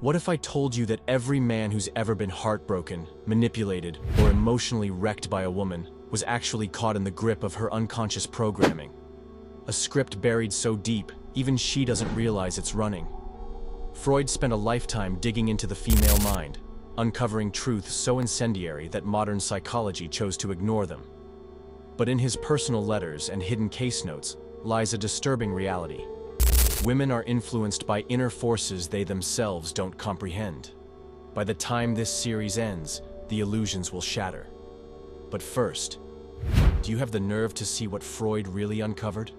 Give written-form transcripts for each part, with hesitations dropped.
What if I told you that every man who's ever been heartbroken, manipulated, or emotionally wrecked by a woman was actually caught in the grip of her unconscious programming? A script buried so deep, even she doesn't realize it's running. Freud spent a lifetime digging into the female mind, uncovering truths so incendiary that modern psychology chose to ignore them. But in his personal letters and hidden case notes lies a disturbing reality. Women are influenced by inner forces they themselves don't comprehend. By the time this series ends, the illusions will shatter. But first, do you have the nerve to see what Freud really uncovered?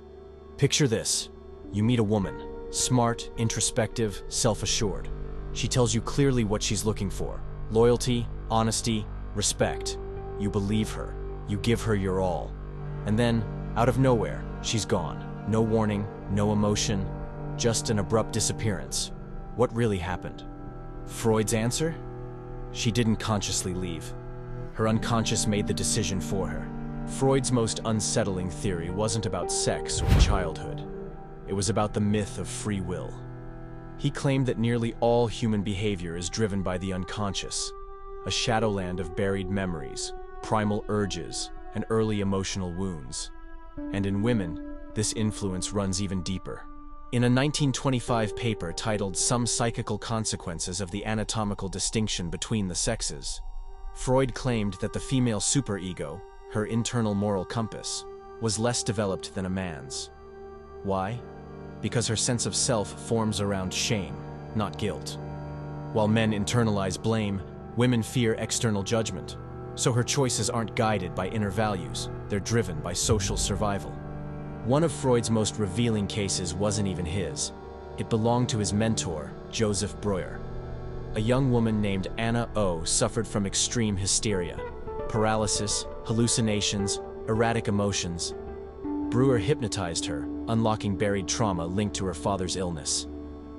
Picture this. You meet a woman, smart, introspective, self-assured. She tells you clearly what she's looking for: loyalty, honesty, respect. You believe her. You give her your all. And then, out of nowhere, she's gone. No warning, no emotion, just an abrupt disappearance. What really happened? Freud's answer? She didn't consciously leave. Her unconscious made the decision for her. Freud's most unsettling theory wasn't about sex or childhood. It was about the myth of free will. He claimed that nearly all human behavior is driven by the unconscious, a shadowland of buried memories, primal urges, and early emotional wounds. And in women, this influence runs even deeper. In a 1925 paper titled "Some Psychical Consequences of the Anatomical Distinction Between the Sexes," Freud claimed that the female superego, her internal moral compass, was less developed than a man's. Why? Because her sense of self forms around shame, not guilt. While men internalize blame, women fear external judgment. So her choices aren't guided by inner values, they're driven by social survival. One of Freud's most revealing cases wasn't even his. It belonged to his mentor, Joseph Breuer. A young woman named Anna O. suffered from extreme hysteria, paralysis, hallucinations, erratic emotions. Breuer hypnotized her, unlocking buried trauma linked to her father's illness.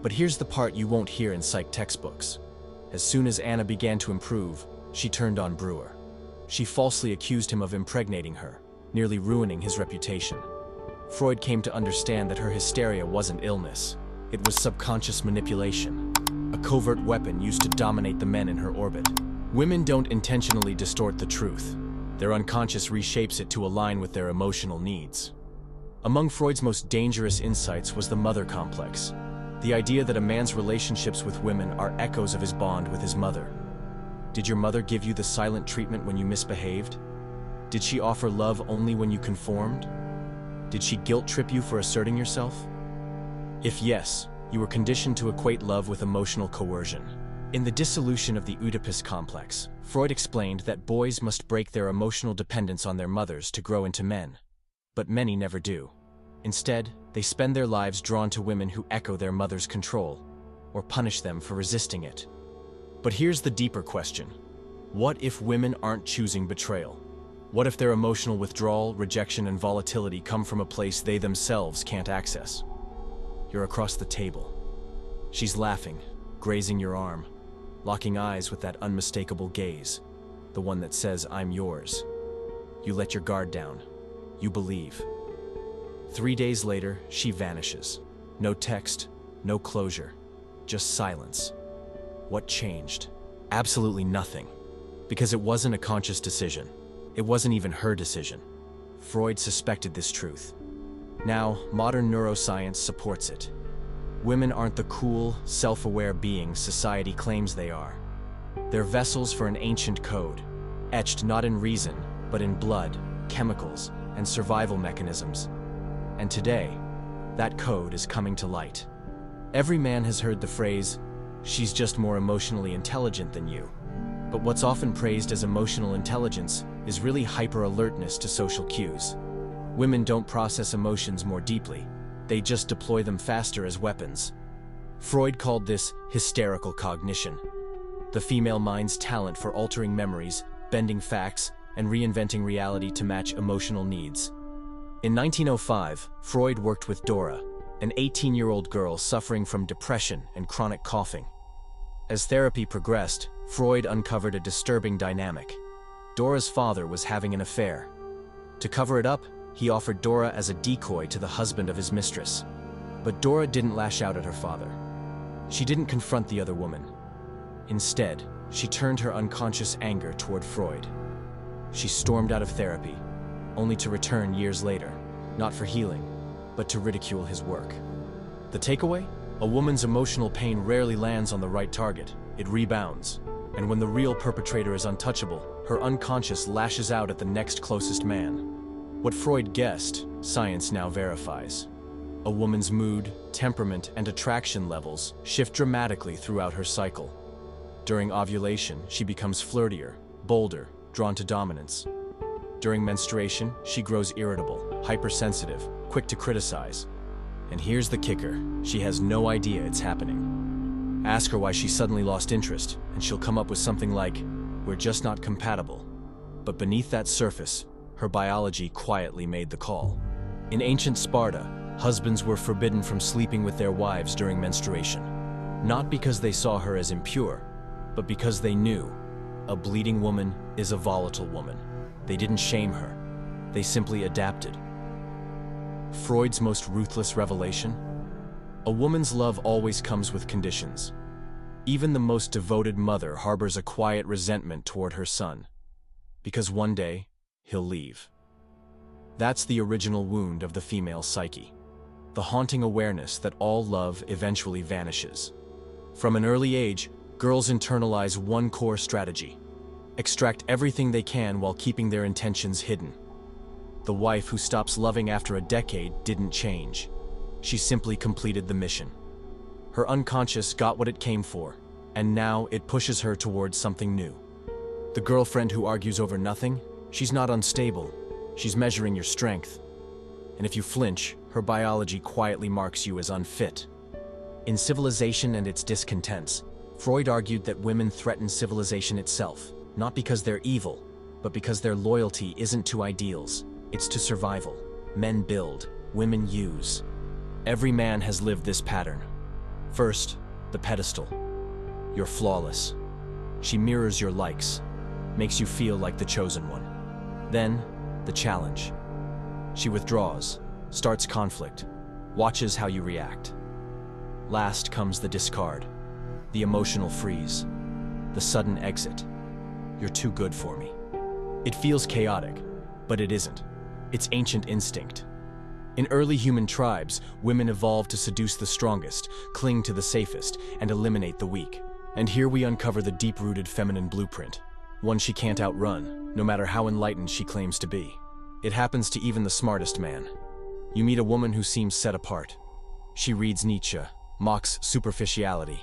But here's the part you won't hear in psych textbooks. As soon as Anna began to improve, she turned on Breuer. She falsely accused him of impregnating her, nearly ruining his reputation. Freud came to understand that her hysteria wasn't illness. It was subconscious manipulation, a covert weapon used to dominate the men in her orbit. Women don't intentionally distort the truth. Their unconscious reshapes it to align with their emotional needs. Among Freud's most dangerous insights was the mother complex, the idea that a man's relationships with women are echoes of his bond with his mother. Did your mother give you the silent treatment when you misbehaved? Did she offer love only when you conformed? Did she guilt-trip you for asserting yourself? If yes, you were conditioned to equate love with emotional coercion. In The Dissolution of the Oedipus Complex, Freud explained that boys must break their emotional dependence on their mothers to grow into men. But many never do. Instead, they spend their lives drawn to women who echo their mother's control, or punish them for resisting it. But here's the deeper question. What if women aren't choosing betrayal? What if their emotional withdrawal, rejection, and volatility come from a place they themselves can't access? You're across the table. She's laughing, grazing your arm, locking eyes with that unmistakable gaze, the one that says, "I'm yours." You let your guard down. You believe. 3 days later, she vanishes. No text, no closure, just silence. What changed? Absolutely nothing. Because it wasn't a conscious decision. It wasn't even her decision. Freud suspected this truth. Now, modern neuroscience supports it. Women aren't the cool, self-aware beings society claims they are. They're vessels for an ancient code, etched not in reason, but in blood, chemicals, and survival mechanisms. And today, that code is coming to light. Every man has heard the phrase, "She's just more emotionally intelligent than you." But what's often praised as emotional intelligence is really hyper-alertness to social cues. Women don't process emotions more deeply. They just deploy them faster as weapons. Freud called this hysterical cognition, the female mind's talent for altering memories, bending facts, and reinventing reality to match emotional needs. In 1905, Freud worked with Dora, an 18-year-old girl suffering from depression and chronic coughing. As therapy progressed, Freud uncovered a disturbing dynamic. Dora's father was having an affair. To cover it up, he offered Dora as a decoy to the husband of his mistress. But Dora didn't lash out at her father. She didn't confront the other woman. Instead, she turned her unconscious anger toward Freud. She stormed out of therapy, only to return years later, not for healing, but to ridicule his work. The takeaway? A woman's emotional pain rarely lands on the right target. It rebounds. And when the real perpetrator is untouchable, her unconscious lashes out at the next closest man. What Freud guessed, science now verifies. A woman's mood, temperament, and attraction levels shift dramatically throughout her cycle. During ovulation, she becomes flirtier, bolder, drawn to dominance. During menstruation, she grows irritable, hypersensitive, quick to criticize. And here's the kicker, she has no idea it's happening. Ask her why she suddenly lost interest, and she'll come up with something like, "We're just not compatible." But beneath that surface, her biology quietly made the call. In ancient Sparta, husbands were forbidden from sleeping with their wives during menstruation. Not because they saw her as impure, but because they knew a bleeding woman is a volatile woman. They didn't shame her, they simply adapted. Freud's most ruthless revelation? A woman's love always comes with conditions. Even the most devoted mother harbors a quiet resentment toward her son, because one day, he'll leave. That's the original wound of the female psyche, the haunting awareness that all love eventually vanishes. From an early age, girls internalize one core strategy: extract everything they can while keeping their intentions hidden. The wife who stops loving after a decade didn't change. She simply completed the mission. Her unconscious got what it came for, and now it pushes her towards something new. The girlfriend who argues over nothing, she's not unstable. She's measuring your strength. And if you flinch, her biology quietly marks you as unfit. In Civilization and Its Discontents, Freud argued that women threaten civilization itself, not because they're evil, but because their loyalty isn't to ideals, it's to survival. Men build, women use. Every man has lived this pattern. First, the pedestal. You're flawless. She mirrors your likes, makes you feel like the chosen one. Then, the challenge. She withdraws, starts conflict, watches how you react. Last comes the discard, the emotional freeze, the sudden exit. You're too good for me. It feels chaotic, but it isn't. It's ancient instinct. In early human tribes, women evolved to seduce the strongest, cling to the safest, and eliminate the weak. And here we uncover the deep-rooted feminine blueprint, one she can't outrun, no matter how enlightened she claims to be. It happens to even the smartest man. You meet a woman who seems set apart. She reads Nietzsche, mocks superficiality,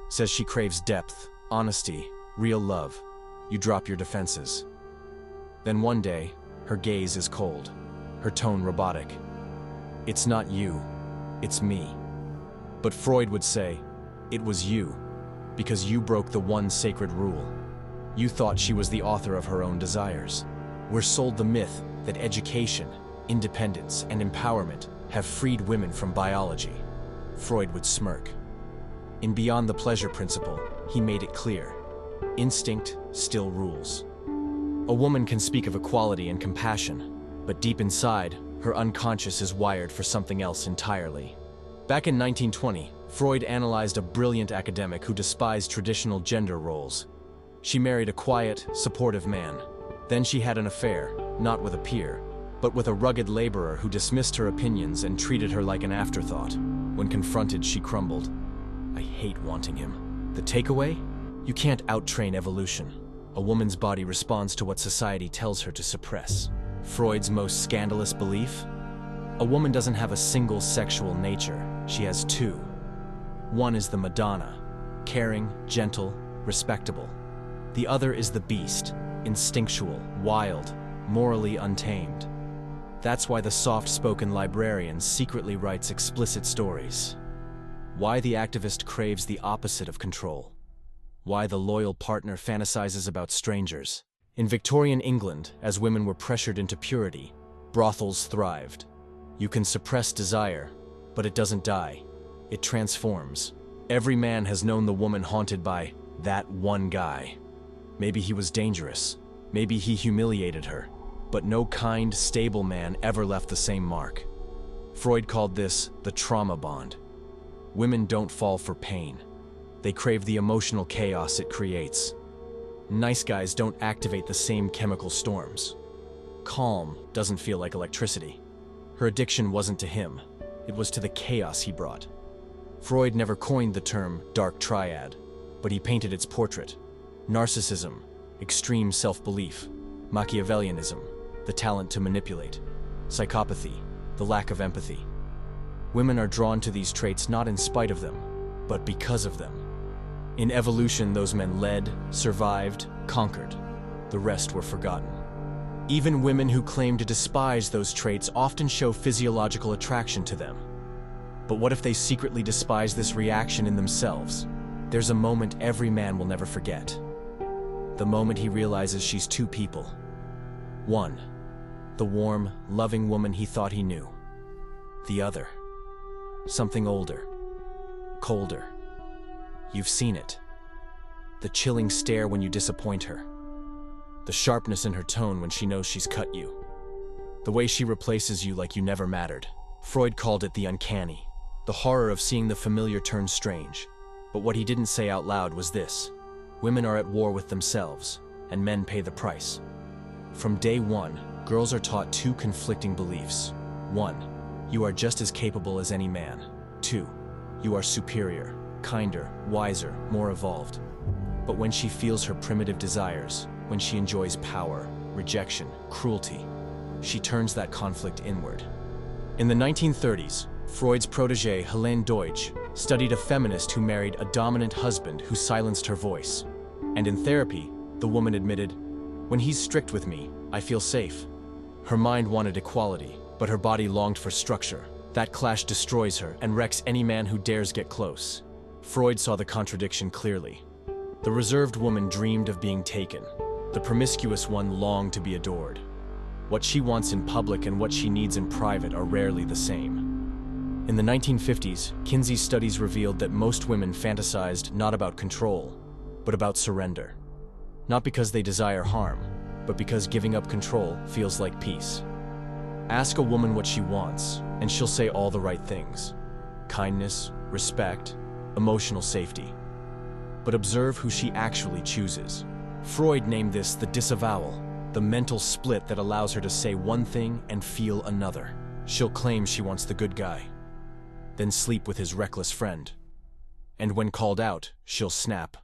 says she craves depth, honesty, real love. You drop your defenses. Then one day, her gaze is cold, her tone robotic. It's not you, it's me. But Freud would say, it was you, because you broke the one sacred rule. You thought she was the author of her own desires. We're sold the myth that education, independence, and empowerment have freed women from biology. Freud would smirk. In Beyond the Pleasure Principle, he made it clear, instinct still rules. A woman can speak of equality and compassion, but deep inside, her unconscious is wired for something else entirely. Back in 1920, Freud analyzed a brilliant academic who despised traditional gender roles. She married a quiet, supportive man. Then she had an affair, not with a peer, but with a rugged laborer who dismissed her opinions and treated her like an afterthought. When confronted, she crumbled. I hate wanting him. The takeaway? You can't out-train evolution. A woman's body responds to what society tells her to suppress. Freud's most scandalous belief? A woman doesn't have a single sexual nature, she has two. One is the Madonna, caring, gentle, respectable. The other is the beast, instinctual, wild, morally untamed. That's why the soft-spoken librarian secretly writes explicit stories. Why the activist craves the opposite of control. Why the loyal partner fantasizes about strangers. In Victorian England, as women were pressured into purity, brothels thrived. You can suppress desire, but it doesn't die. It transforms. Every man has known the woman haunted by that one guy. Maybe he was dangerous. Maybe he humiliated her. But no kind, stable man ever left the same mark. Freud called this the trauma bond. Women don't fall for pain. They crave the emotional chaos it creates. Nice guys don't activate the same chemical storms. Calm doesn't feel like electricity. Her addiction wasn't to him, it was to the chaos he brought. Freud never coined the term dark triad, but he painted its portrait. Narcissism, extreme self-belief, Machiavellianism, the talent to manipulate, psychopathy, the lack of empathy. Women are drawn to these traits not in spite of them, but because of them. In evolution, those men led, survived, conquered. The rest were forgotten. Even women who claim to despise those traits often show physiological attraction to them. But what if they secretly despise this reaction in themselves? There's a moment every man will never forget. The moment he realizes she's two people. One, the warm, loving woman he thought he knew. The other, something older, colder. You've seen it. The chilling stare when you disappoint her. The sharpness in her tone when she knows she's cut you. The way she replaces you like you never mattered. Freud called it the uncanny, the horror of seeing the familiar turn strange. But what he didn't say out loud was this: women are at war with themselves, and men pay the price. From day one, girls are taught two conflicting beliefs. 1, you are just as capable as any man. 2, you are superior, kinder, wiser, more evolved. But when she feels her primitive desires, when she enjoys power, rejection, cruelty, she turns that conflict inward. In the 1930s, Freud's protégé Helene Deutsch studied a feminist who married a dominant husband who silenced her voice. And in therapy, the woman admitted, "When he's strict with me, I feel safe." Her mind wanted equality, but her body longed for structure. That clash destroys her and wrecks any man who dares get close. Freud saw the contradiction clearly. The reserved woman dreamed of being taken. The promiscuous one longed to be adored. What she wants in public and what she needs in private are rarely the same. In the 1950s, Kinsey's studies revealed that most women fantasized not about control, but about surrender. Not because they desire harm, but because giving up control feels like peace. Ask a woman what she wants, and she'll say all the right things: kindness, respect, emotional safety. But observe who she actually chooses. Freud named this the disavowal, the mental split that allows her to say one thing and feel another. She'll claim she wants the good guy, then sleep with his reckless friend. And when called out, she'll snap,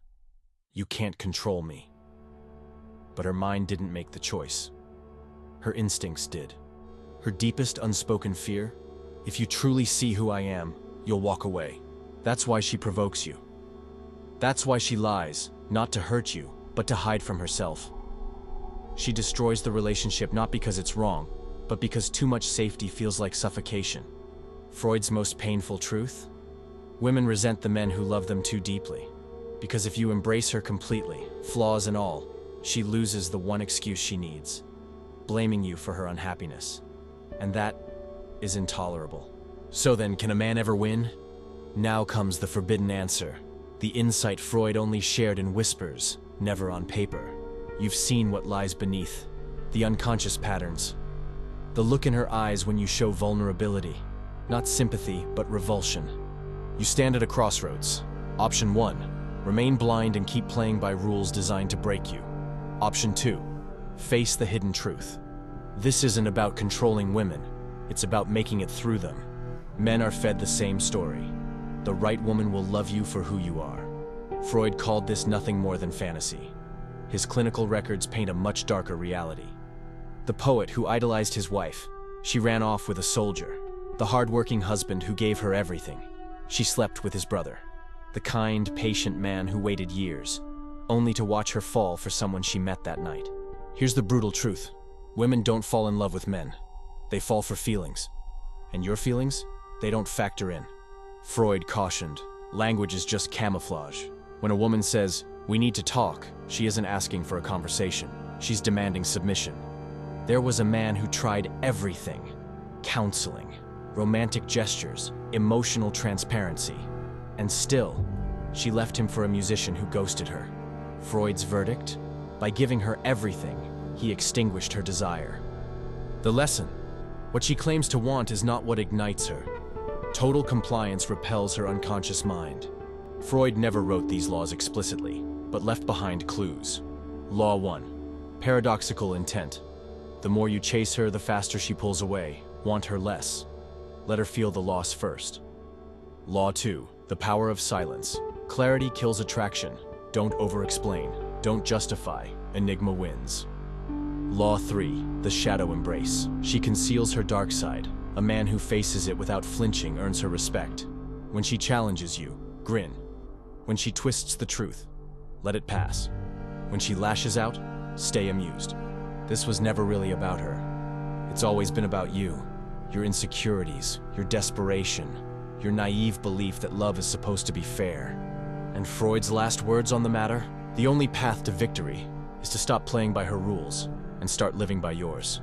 "You can't control me." But her mind didn't make the choice. Her instincts did. Her deepest unspoken fear: if you truly see who I am, you'll walk away. That's why she provokes you. That's why she lies, not to hurt you, but to hide from herself. She destroys the relationship not because it's wrong, but because too much safety feels like suffocation. Freud's most painful truth? Women resent the men who love them too deeply. Because if you embrace her completely, flaws and all, she loses the one excuse she needs: blaming you for her unhappiness. And that is intolerable. So then, can a man ever win? Now comes the forbidden answer. The insight Freud only shared in whispers, never on paper. You've seen what lies beneath. The unconscious patterns. The look in her eyes when you show vulnerability. Not sympathy, but revulsion. You stand at a crossroads. Option 1, remain blind and keep playing by rules designed to break you. Option 2, face the hidden truth. This isn't about controlling women. It's about making it through them. Men are fed the same story. The right woman will love you for who you are. Freud called this nothing more than fantasy. His clinical records paint a much darker reality. The poet who idolized his wife, she ran off with a soldier. The hard-working husband who gave her everything, she slept with his brother. The kind, patient man who waited years, only to watch her fall for someone she met that night. Here's the brutal truth. Women don't fall in love with men. They fall for feelings. And your feelings? They don't factor in. Freud cautioned, language is just camouflage. When a woman says, "We need to talk," she isn't asking for a conversation. She's demanding submission. There was a man who tried everything: counseling, romantic gestures, emotional transparency. And still, she left him for a musician who ghosted her. Freud's verdict? By giving her everything, he extinguished her desire. The lesson: what she claims to want is not what ignites her. Total compliance repels her unconscious mind. Freud never wrote these laws explicitly, but left behind clues. Law 1. Paradoxical intent. The more you chase her, the faster she pulls away. Want her less. Let her feel the loss first. Law 2. The power of silence. Clarity kills attraction. Don't over-explain. Don't justify. Enigma wins. Law 3. The shadow embrace. She conceals her dark side. A man who faces it without flinching earns her respect. When she challenges you, grin. When she twists the truth, let it pass. When she lashes out, stay amused. This was never really about her. It's always been about you. Your insecurities, your desperation, your naive belief that love is supposed to be fair. And Freud's last words on the matter? The only path to victory is to stop playing by her rules and start living by yours.